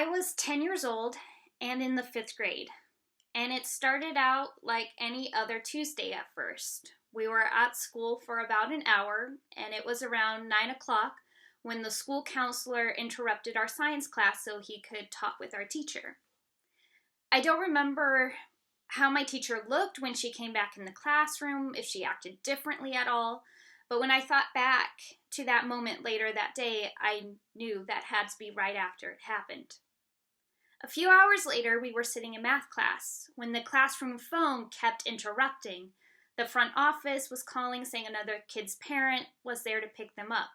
I was 10 years old and in the 5th grade, and it started out like any other Tuesday at first. We were at school for about an hour, and it was around 9 o'clock when the school counselor interrupted our science class so he could talk with our teacher. I don't remember how my teacher looked when she came back in the classroom, if she acted differently at all, but when I thought back to that moment later that day, I knew that had to be right after it happened. A few hours later, we were sitting in math class when the classroom phone kept interrupting. The front office was calling saying another kid's parent was there to pick them up.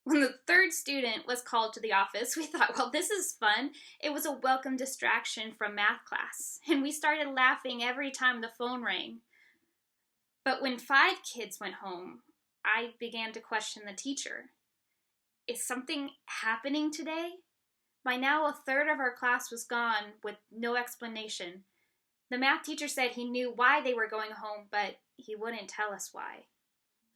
When the third student was called to the office, we thought, well, this is fun. It was a welcome distraction from math class, and we started laughing every time the phone rang. But when 5 kids went home, I began to question the teacher. Is something happening today? By now, a third of our class was gone with no explanation. The math teacher said he knew why they were going home, but he wouldn't tell us why.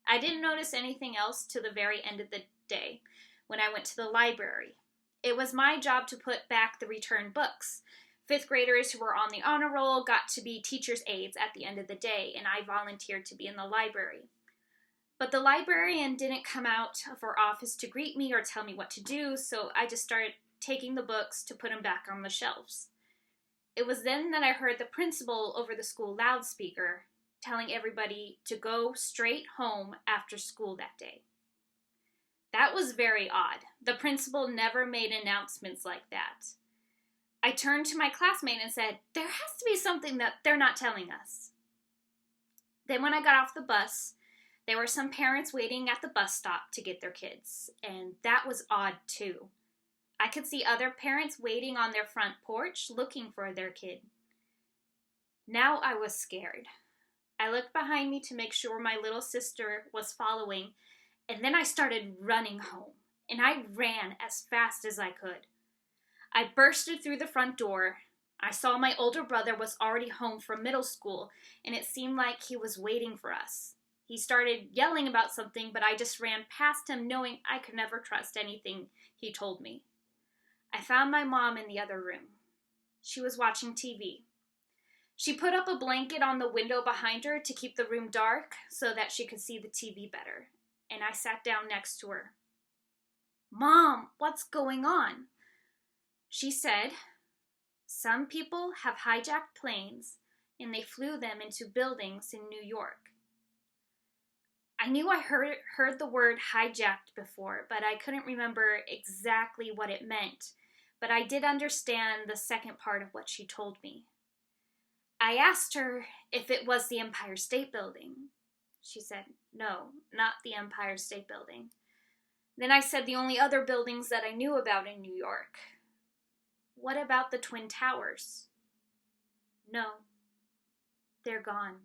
I didn't notice anything else till the very end of the day when I went to the library. It was my job to put back the returned books. 5th graders who were on the honor roll got to be teacher's aides at the end of the day, and I volunteered to be in the library. But the librarian didn't come out of her office to greet me or tell me what to do, so I just started taking the books to put them back on the shelves. It was then that I heard the principal over the school loudspeaker telling everybody to go straight home after school that day. That was very odd. The principal never made announcements like that. I turned to my classmate and said, there has to be something that they're not telling us. Then when I got off the bus, there were some parents waiting at the bus stop to get their kids, and that was odd too. I could see other parents waiting on their front porch looking for their kid. Now I was scared. I looked behind me to make sure my little sister was following, and then I started running home, and I ran as fast as I could. I bursted through the front door. I saw my older brother was already home from middle school, and it seemed like he was waiting for us. He started yelling about something, but I just ran past him knowing I could never trust anything he told me. I found my mom in the other room. She was watching TV. She put up a blanket on the window behind her to keep the room dark so that she could see the TV better, and I sat down next to her. Mom, what's going on? She said, some people have hijacked planes and they flew them into buildings in New York. I knew I heard the word hijacked before, but I couldn't remember exactly what it meant. But I did understand the second part of what she told me. I asked her if it was the Empire State Building. She said, no, not the Empire State Building. Then I said the only other buildings that I knew about in New York. What about the Twin Towers? No, they're gone.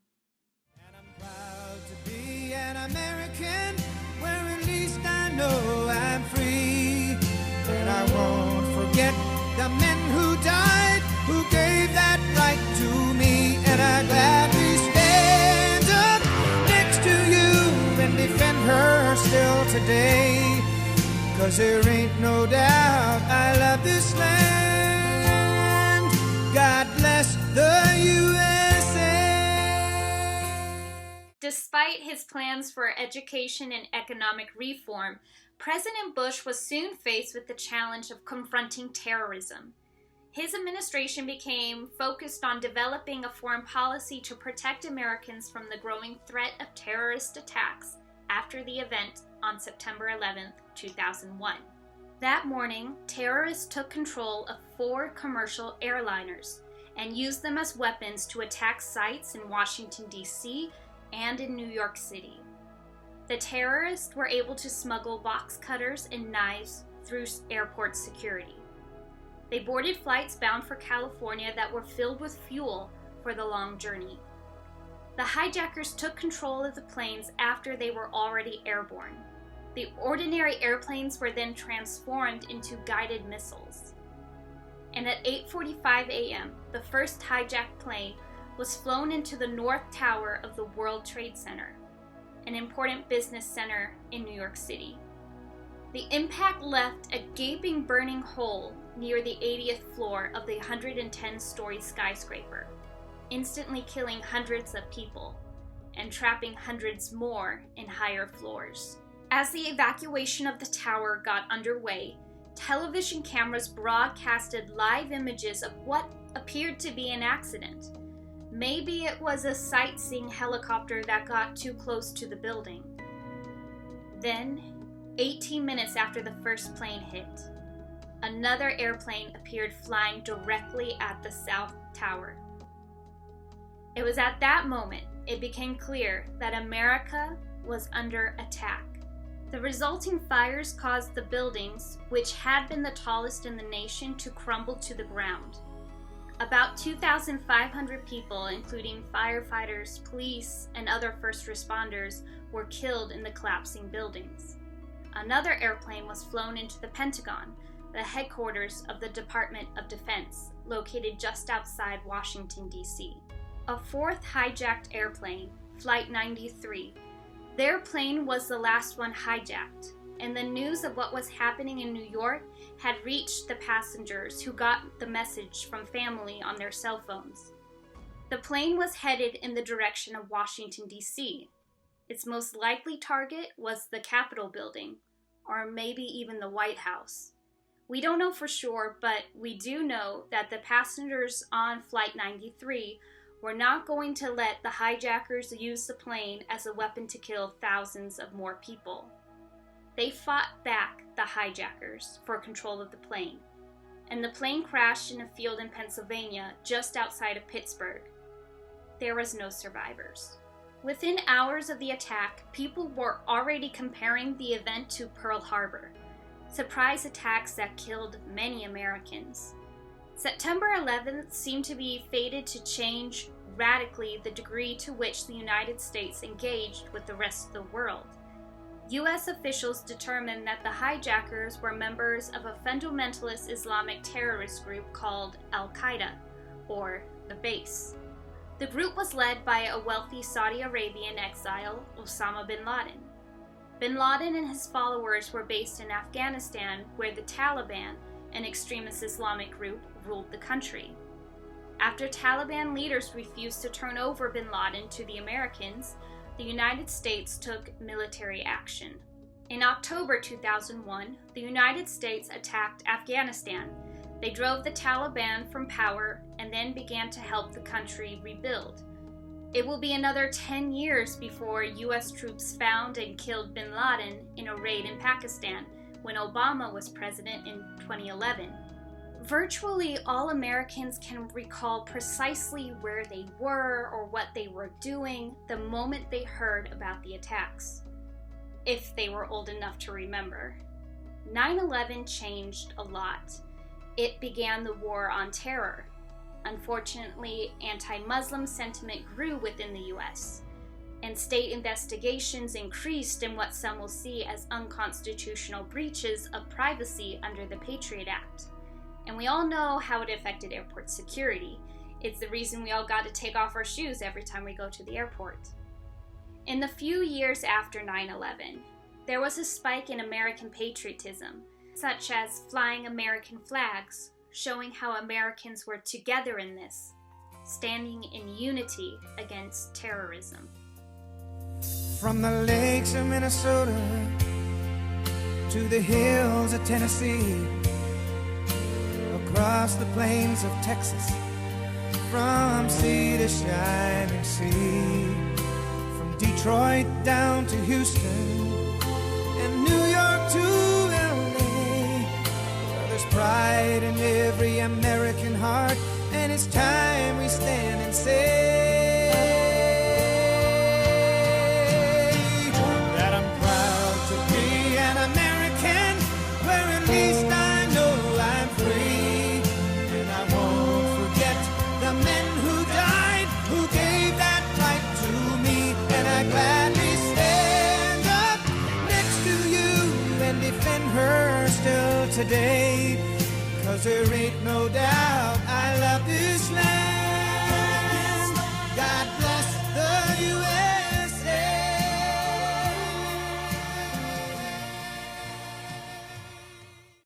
And I'm proud to be an American, where at least I know I'm free. And I won't forget the men who died, who gave that right to me. And I gladly stand up next to you and defend her still today. 'Cause there ain't no doubt I love this land. God bless the USA. Despite his plans for education and economic reform, President Bush was soon faced with the challenge of confronting terrorism. His administration became focused on developing a foreign policy to protect Americans from the growing threat of terrorist attacks after the event on September 11, 2001. That morning, terrorists took control of 4 commercial airliners and used them as weapons to attack sites in Washington, D.C. and in New York City. The terrorists were able to smuggle box cutters and knives through airport security. They boarded flights bound for California that were filled with fuel for the long journey. The hijackers took control of the planes after they were already airborne. The ordinary airplanes were then transformed into guided missiles. And at 8:45 a.m., the first hijacked plane was flown into the North Tower of the World Trade Center, an important business center in New York City. The impact left a gaping burning hole near the 80th floor of the 110-story skyscraper, instantly killing hundreds of people and trapping hundreds more in higher floors. As the evacuation of the tower got underway, television cameras broadcasted live images of what appeared to be an accident. Maybe it was a sightseeing helicopter that got too close to the building. Then, 18 minutes after the first plane hit, another airplane appeared flying directly at the South Tower. It was at that moment it became clear that America was under attack. The resulting fires caused the buildings, which had been the tallest in the nation, to crumble to the ground. About 2,500 people, including firefighters, police, and other first responders, were killed in the collapsing buildings. Another airplane was flown into the Pentagon, the headquarters of the Department of Defense, located just outside Washington, D.C. A fourth hijacked airplane, Flight 93. Their plane was the last one hijacked, and the news of what was happening in New York had reached the passengers, who got the message from family on their cell phones. The plane was headed in the direction of Washington, D.C. Its most likely target was the Capitol building, or maybe even the White House. We don't know for sure, but we do know that the passengers on Flight 93 were not going to let the hijackers use the plane as a weapon to kill thousands of more people. They fought back the hijackers for control of the plane, and the plane crashed in a field in Pennsylvania just outside of Pittsburgh. There was no survivors. Within hours of the attack, people were already comparing the event to Pearl Harbor, surprise attacks that killed many Americans. September 11th seemed to be fated to change radically the degree to which the United States engaged with the rest of the world. U.S. officials determined that the hijackers were members of a fundamentalist Islamic terrorist group called Al-Qaeda, or the Base. The group was led by a wealthy Saudi Arabian exile, Osama bin Laden. Bin Laden and his followers were based in Afghanistan, where the Taliban, an extremist Islamic group, ruled the country. After Taliban leaders refused to turn over bin Laden to the Americans, the United States took military action. In October 2001, the United States attacked Afghanistan. They drove the Taliban from power and then began to help the country rebuild. It will be another 10 years before U.S. troops found and killed bin Laden in a raid in Pakistan when Obama was president in 2011. Virtually all Americans can recall precisely where they were or what they were doing the moment they heard about the attacks, if they were old enough to remember. 9/11 changed a lot. It began the war on terror. Unfortunately, anti-Muslim sentiment grew within the U.S., and state investigations increased in what some will see as unconstitutional breaches of privacy under the Patriot Act. And we all know how it affected airport security. It's the reason we all got to take off our shoes every time we go to the airport. In the few years after 9/11, there was a spike in American patriotism, such as flying American flags, showing how Americans were together in this, standing in unity against terrorism. From the lakes of Minnesota to the hills of Tennessee, across the plains of Texas, from sea to shining sea, from Detroit down to Houston and New York to LA, well, there's pride in every American heart, and it's time we stand and say that I'm proud to be an American, where at least I know I'm free, and I won't forget the men who died, who gave that right to me, and I gladly stand up next to you and defend her still today, 'cause there ain't no doubt I love this land. God